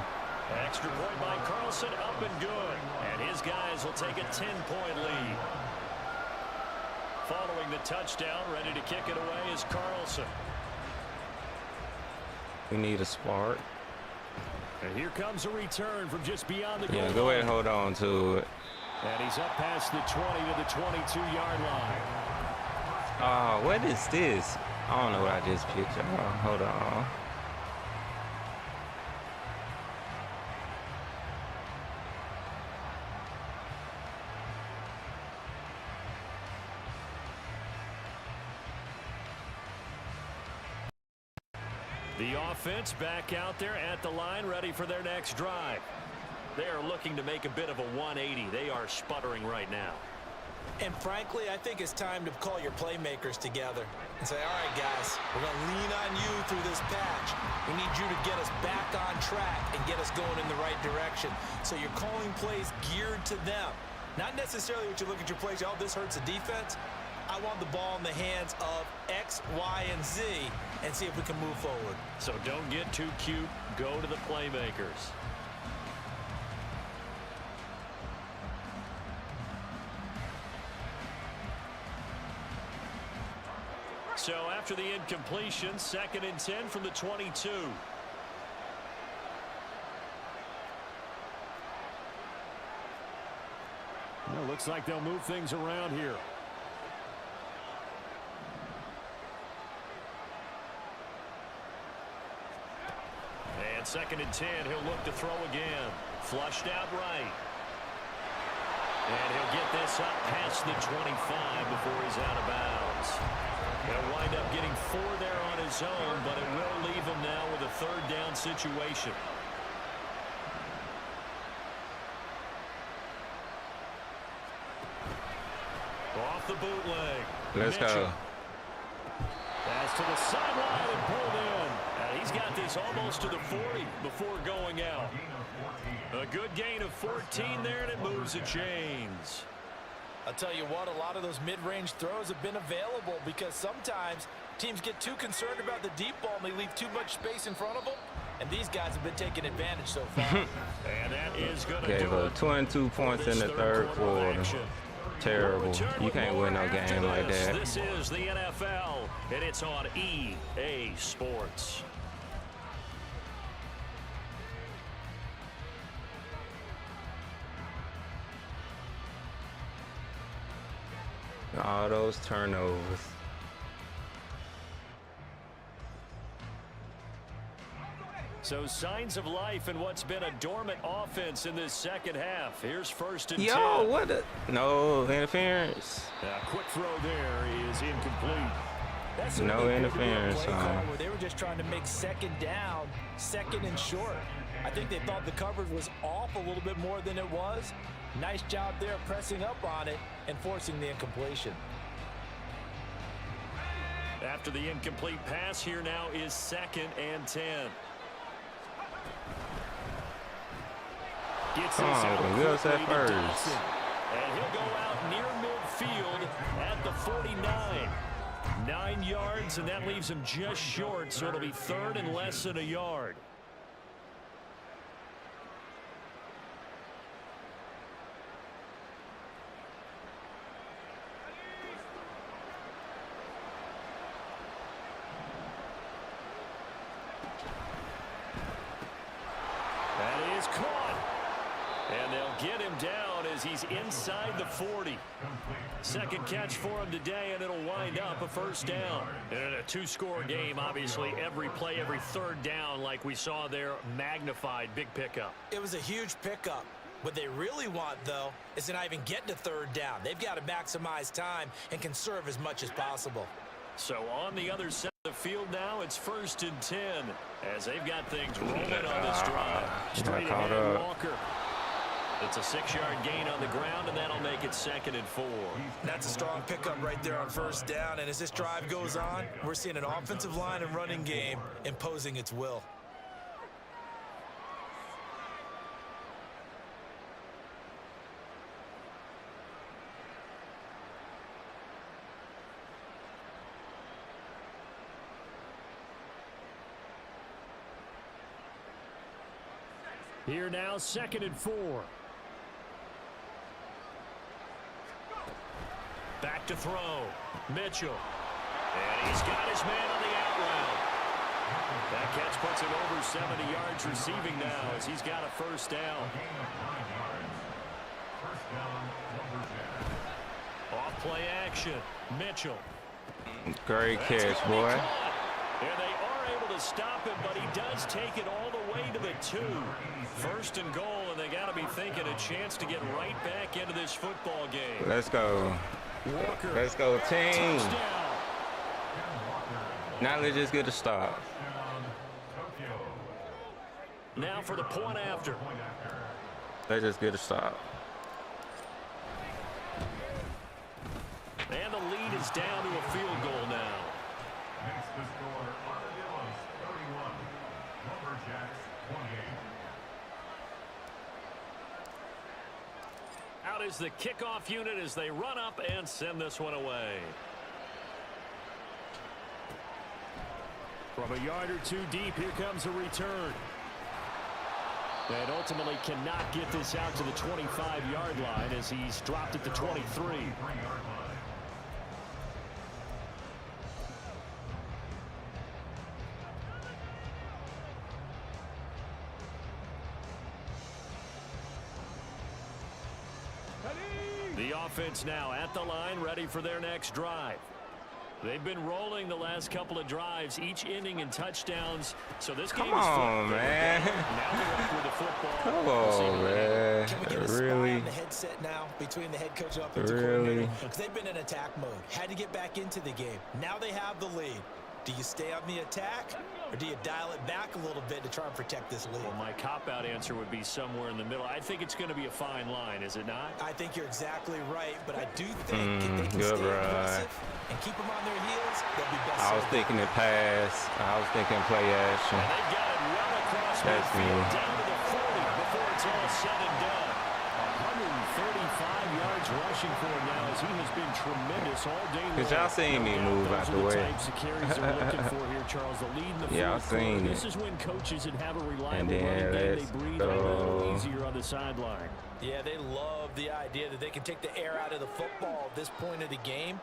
Extra point by Carlson, up and good. And his guys will take a 10-point lead. Following the touchdown, ready to kick it away is Carlson. We need a spark. And here comes a return from just beyond the goal. Yeah, go ahead and hold on to it. And he's up past the 20 to the 22-yard line. Oh, what is this? I don't know what I just picked. Hold on. The offense back out there at the line, ready for their next drive. They are looking to make a bit of a 180. They are sputtering right now. And frankly, I think it's time to call your playmakers together and say, all right, guys, we're going to lean on you through this patch. We need you to get us back on track and get us going in the right direction. So you're calling plays geared to them. Not necessarily what you look at your plays, oh, this hurts the defense. I want the ball in the hands of X, Y, and Z and see if we can move forward. So don't get too cute. Go to the playmakers. So after the incompletion, 2nd and 10 from the 22. Well, looks like they'll move things around here. And 2nd and 10, he'll look to throw again. Flushed out right. And he'll get this up past the 25 before he's out of bounds. He'll wind up getting 4 there on his own, but it will leave him now with a 3rd down situation. Off the bootleg. Let's go. Pass to the sideline and pulled in. And he's got this almost to the 40 before going out. A good gain of 14 there, and it moves the chains. I'll tell you what, a lot of those mid-range throws have been available because sometimes teams get too concerned about the deep ball and they leave too much space in front of them. And these guys have been taking advantage so far. And that is going to Gave do up it. 22 points in the 3rd quarter. Terrible. You can't win no game like that. This is the NFL, and it's on EA Sports. All those turnovers. So signs of life in what's been a dormant offense in this 2nd half. Here's 1st and 10. Yo, what the? No interference. Quick throw there is incomplete. That's No interference. play call where they were just trying to make 2nd down, 2nd and short. I think they thought the coverage was off a little bit more than it was. Nice job there pressing up on it and forcing the incompletion. After the incomplete pass, here now is 2nd and 10. Gets this out quickly to Dotson. And he'll go out near midfield at the 49. 9 yards, and that leaves him just short, so it'll be 3rd and less than a yard. That is caught. And they'll get him down as he's inside the 40. 2nd catch for him today, and it'll wind up a 1st down. And in a 2-score game, obviously, every play, every 3rd down, like we saw there, magnified. Big pickup. It was a huge pickup. What they really want, though, is to not even get to 3rd down. They've got to maximize time and conserve as much as possible. So on the other side of the field now, it's 1st and 10 as they've got things rolling on this drive. Straight ahead, Walker. It's a 6-yard gain on the ground, and that'll make it 2nd and 4. That's a strong pickup right there on 1st down, and as this drive goes on, we're seeing an offensive line and running game imposing its will. Here now, 2nd and 4. Back to throw. Mitchell. And he's got his man on the out route. That catch puts him over 70 yards receiving now as he's got a 1st down. Off play action. Mitchell. Great catch, boy. And they are able to stop him, but he does take it all the way to the 2. 1st and goal, and they got to be thinking a chance to get right back into this football game. Let's go. Walker. Let's go, team. Touchdown. Now let's just get a stop. Now for the point after. Let's just get a stop. And the lead is down to a field goal now. Makes the score Armadillos 31, Lumberjacks 28. Out is the kickoff unit as they run up and send this one away. From a yard or 2 deep, here comes a return. And ultimately cannot get this out to the 25-yard line as he's dropped at the 23. The offense now at the line, ready for their next drive. They've been rolling the last couple of drives, each inning in touchdowns. So this game is on, man. Now they're up with the football. Come on, man. Can we get a spy on the headset now between the head coach and offensive coordinator? Because they've been in attack mode. Had to get back into the game. Now they have the lead. Do you stay on the attack, or do you dial it back a little bit to try and protect this lead? Well, my cop-out answer would be somewhere in the middle. I think it's going to be a fine line, is it not? I think you're exactly right, but I do think if they can stay aggressive and keep them on their heels, they'll be best. I was thinking the pass. I was thinking play action. And they've got it well across midfield down to the 40 before it's all said and done. 135 yards rushing for him now as he has been tremendous all day long. Cause y'all seen me move out the way. Types of carries they're looking for here, Charles. The lead in the Yeah, I fourth quarter. seen it. This is when coaches that have a reliable And then running game, let's they breathe a little go. easier on the sideline. Yeah, they love the idea that they can take the air out of the football at this point of the game.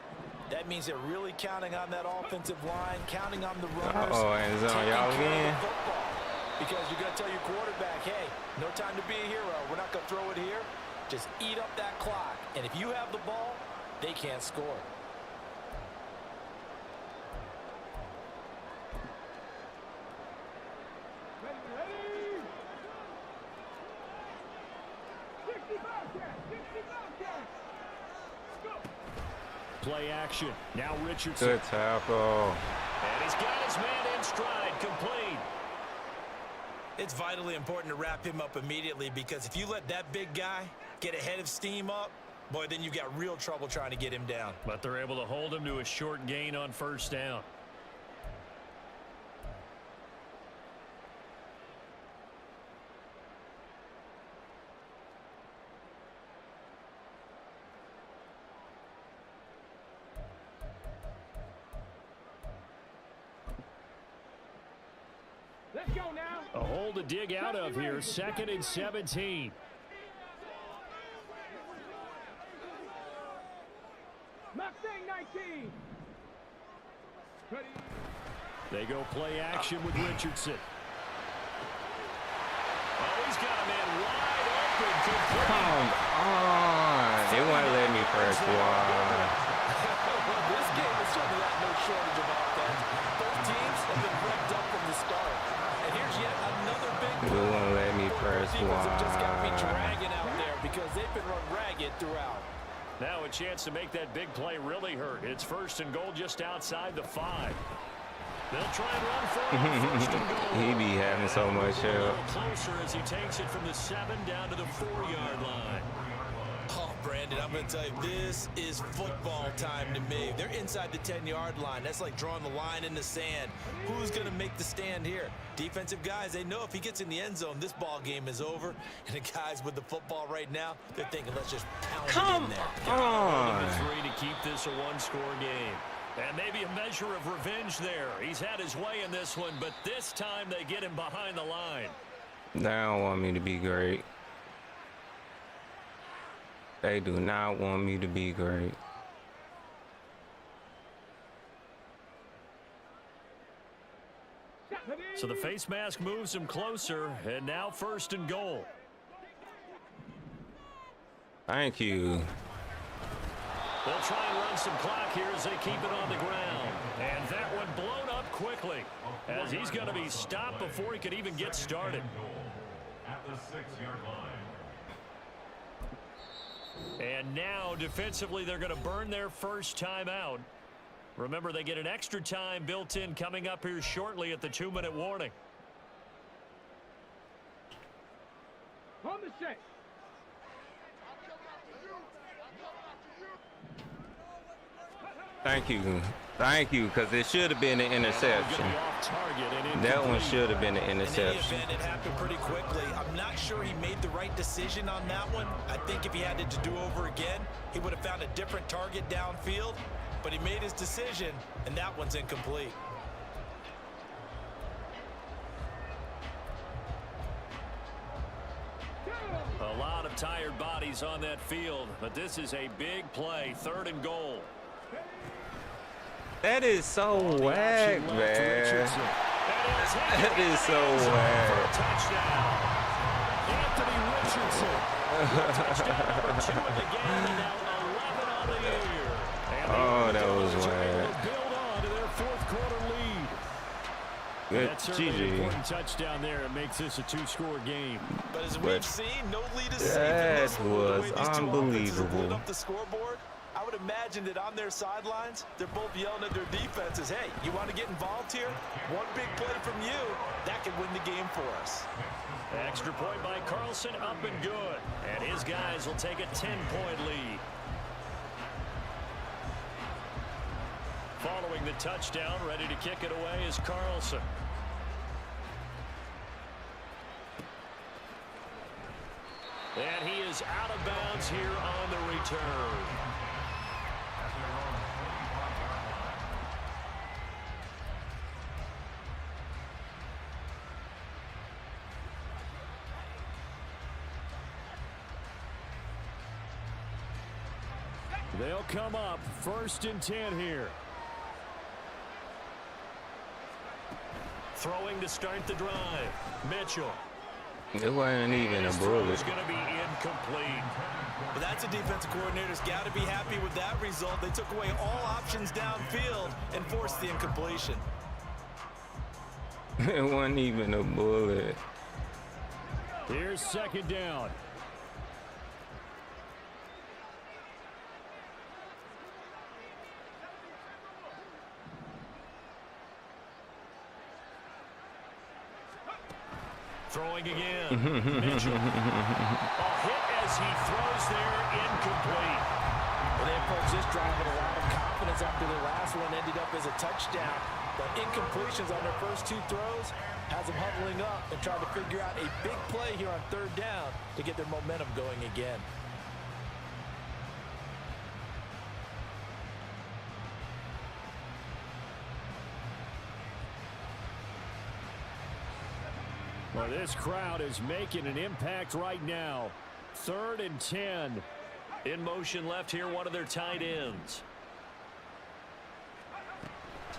That means they're really counting on that offensive line, counting on the runners. And zone y'all again. Because you're going to tell your quarterback, hey, no time to be a hero. We're not going to throw it here. Just eat up that clock. And if you have the ball, they can't score. Ready? 65 catch. 65 catch. Go. Play action. Now Richardson. Good tackle. And he's got his man in stride, complete. It's vitally important to wrap him up immediately, because if you let that big guy get ahead of steam up, boy, then you've got real trouble trying to get him down. But they're able to hold him to a short gain on first down. Let's go now. A hole to dig out of here. 2nd and 17. Mustang 19. Ready? They go play action with Richardson. Oh, he's got a man wide open. Come on. They won't let me press wide. This game has certainly got no shortage of offense. Both teams have been revved up from the start. And here's yet another big They won't let me press defense have just got to be wide. dragging out there because they've been run ragged throughout. Now a chance to make that big play really hurt. It's 1st and goal just outside the 5. They'll try and run for it. 1st and goal. He be having so much A little help. closer as he takes it from the 7 down to the 4-yard line. Oh, Brandon, I'm going to tell you, this is football time to me. They're inside the 10-yard line. That's like drawing the line in the sand. Who's going to make the stand here? Defensive guys, they know if he gets in the end zone, this ball game is over. And the guys with the football right now, they're thinking, let's just pound it in there. On. 3 to keep this a one-score game. And maybe a measure of revenge there. He's had his way in this one, but this time they get him behind the line. They don't want me to be great. They do not want me to be great. So the face mask moves him closer, and now 1st and goal. Thank you. They'll try and run some clock here as they keep it on the ground. And that one blown up quickly as he's going to be stopped before he could even get started. At the 6-yard line. And now defensively they're going to burn their first time out. Remember, they get an extra time built in coming up here shortly at the 2-minute warning. On the set. Thank you. Thank you, because it should have been an interception. That one should have been an interception. In any event, it happened pretty quickly. I'm not sure he made the right decision on that one. I think if he had it to do over again, he would have found a different target downfield. But he made his decision, and that one's incomplete. A lot of tired bodies on that field, but this is a big play. 3rd and goal. That is so whack, man. That is so whack. Anthony Richardson. Touchdown number 2 of the game, and now on the year. And Oh, that was able wide. to build on to their fourth quarter lead. Good That's certainly an GG. important touchdown there. It makes this a two-score game. But as But we've seen, no lead is safe. that in this one. The way was these two offenses have unbelievable. lit up the scoreboard, I would imagine that on their sidelines, they're both yelling at their defenses, hey, you want to get involved here? One big play from you, that could win the game for us. Extra point by Carlson, up and good. And his guys will take a 10-point lead. Following the touchdown, ready to kick it away is Carlson. And he is out of bounds here on the return. They'll come up 1st and 10 here. Throwing to start the drive. Mitchell. It wasn't even a bullet. It's going to be incomplete. But that's a defensive coordinator's got to be happy with that result. They took away all options downfield and forced the incompletion. It wasn't even a bullet. Here's 2nd down. Throwing again. Mitchell. A hit as he throws there, incomplete. Well, they approached this drive with a lot of confidence after their last one ended up as a touchdown. But incompletions on their first 2 throws has them huddling up and trying to figure out a big play here on 3rd down to get their momentum going again. Well, this crowd is making an impact right now. 3rd and 10. In motion left here, one of their tight ends.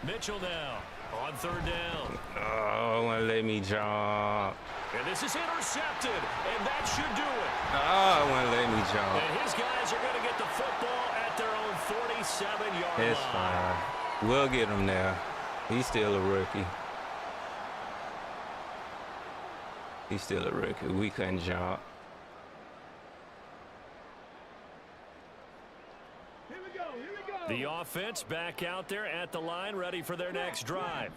Mitchell now on 3rd down. Oh, won't let me jump. And this is intercepted, and that should do it. Oh, won't let me jump. And his guys are going to get the football at their own 47-yard line. It's fine. We'll get him there. He's still a rookie. He's still a rookie. We couldn't jump. Here we go. Here we go. The offense back out there at the line, ready for their next drive.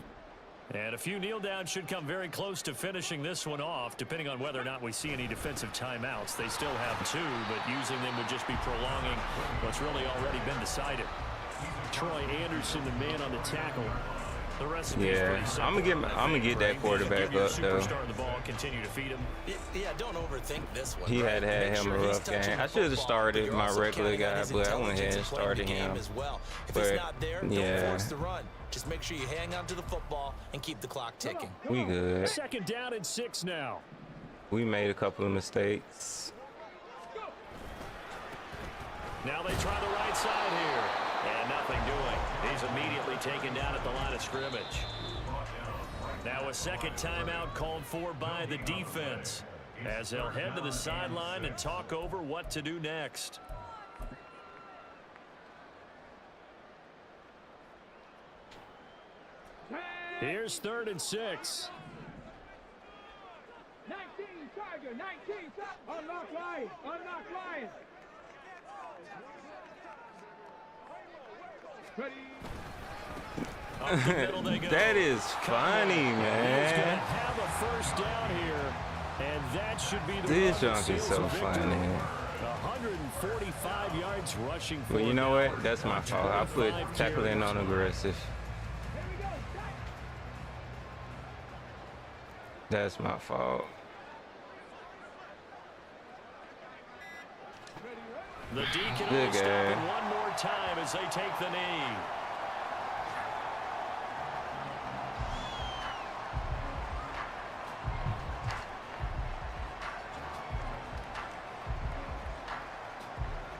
And a few kneel downs should come very close to finishing this one off, depending on whether or not we see any defensive timeouts. They still have 2, but using them would just be prolonging what's really already been decided. Troy Anderson, the man on the tackle. The recipe is pretty simple. I'm gonna get that quarterback up though. Superstar the ball, continue to feed him. Yeah, don't overthink this one. He right? had him a rough game. I should have started my regular guy, but I went ahead and started him. As well. If But, it's not there, yeah. don't force the run. Just make sure you hang on to the football and keep the clock ticking. We good. 2nd down and 6 now. We made a couple of mistakes. Now they try the right side here. And nothing doing. He's immediately taken down at the line of scrimmage. Now a 2nd timeout called for by the defense, as they'll head to the sideline and talk over what to do next. Here's 3rd and 6. 19, Tiger, 19. Unlock line. Unlock line. Ready. Up the middle they go. That is funny, He's going to man. have a 1st down here, and that should be the This run that junk is seals so the victory. funny. 145 yards rushing for But you know him. what? That's my fault. I put 25 tackling on carries. aggressive. Here we go. That's my fault. The Deacon Good will stop guy. it one more time as they take the knee.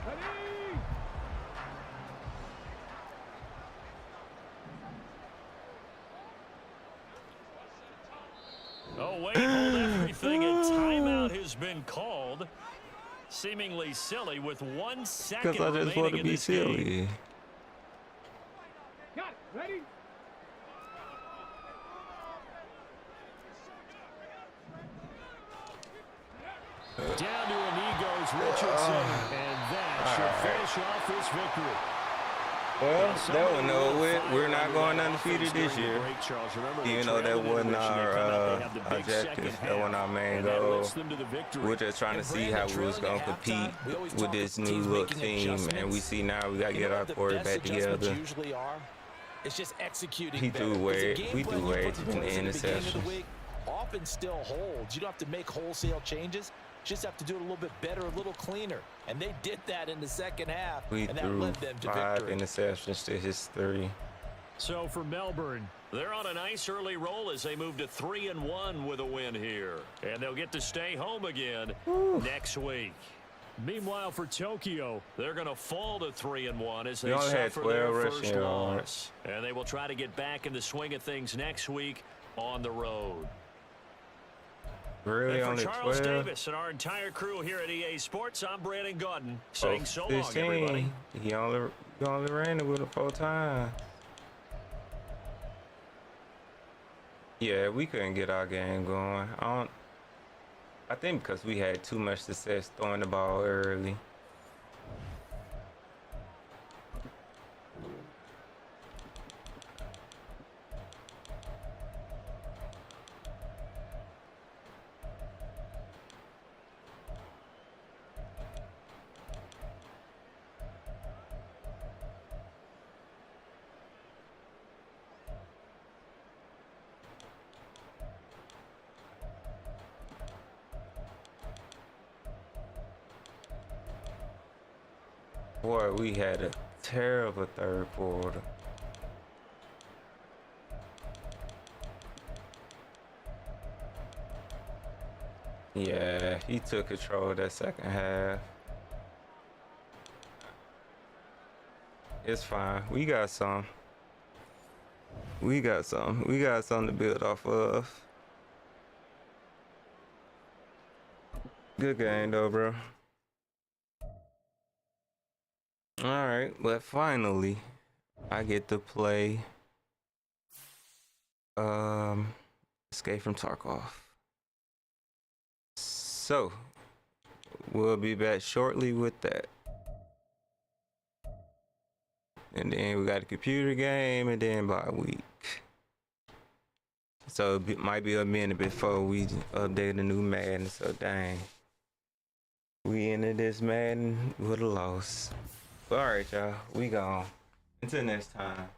Ready. Oh, wait, hold everything. A timeout has been called. Seemingly silly with 1 second Because I just want to remaining in be this game. silly. Got it. Ready? Down to a knee goes Richardson, and that should finish off this victory. Well, that one over with. We're not going undefeated this year. Even though that wasn't our objective, that wasn't our main goal. We're just trying to see how we was going to compete with this new look team. And we see now we got to get our quarterback together. It's just executing. We do way too many interceptions. Often still holds. You don't have to make wholesale changes. Just have to do it a little bit better, a little cleaner. And they did that in the second half. We and that threw led them to 5 victory. interceptions to his 3. So for Melbourne, they're on a nice early roll as they move to 3-1 with a win here. And they'll get to stay home again next week. Meanwhile, for Tokyo, they're going to fall to 3-1 as they only had suffer their 12 first rushing loss. yards. And they will try to get back in the swing of things next week on the road. Really, and only for Charles 12? Davis and our entire crew here at EA Sports, I'm Brandon Gordon saying so long, everybody. He only ran it with it 4 times. Yeah, we couldn't get our game going. I think because we had too much success throwing the ball early. Boy, we had a terrible third quarter. Yeah, he took control of that second half. It's fine. We got some. We got something to build off of. Good game though, bro. Alright, but finally I get to play Escape from Tarkov. So we'll be back shortly with that. And then we got a computer game, and then by a week. So it might be a minute before we update the new Madden. So dang, we ended this Madden with a loss. All right, y'all, we gone. Until next time.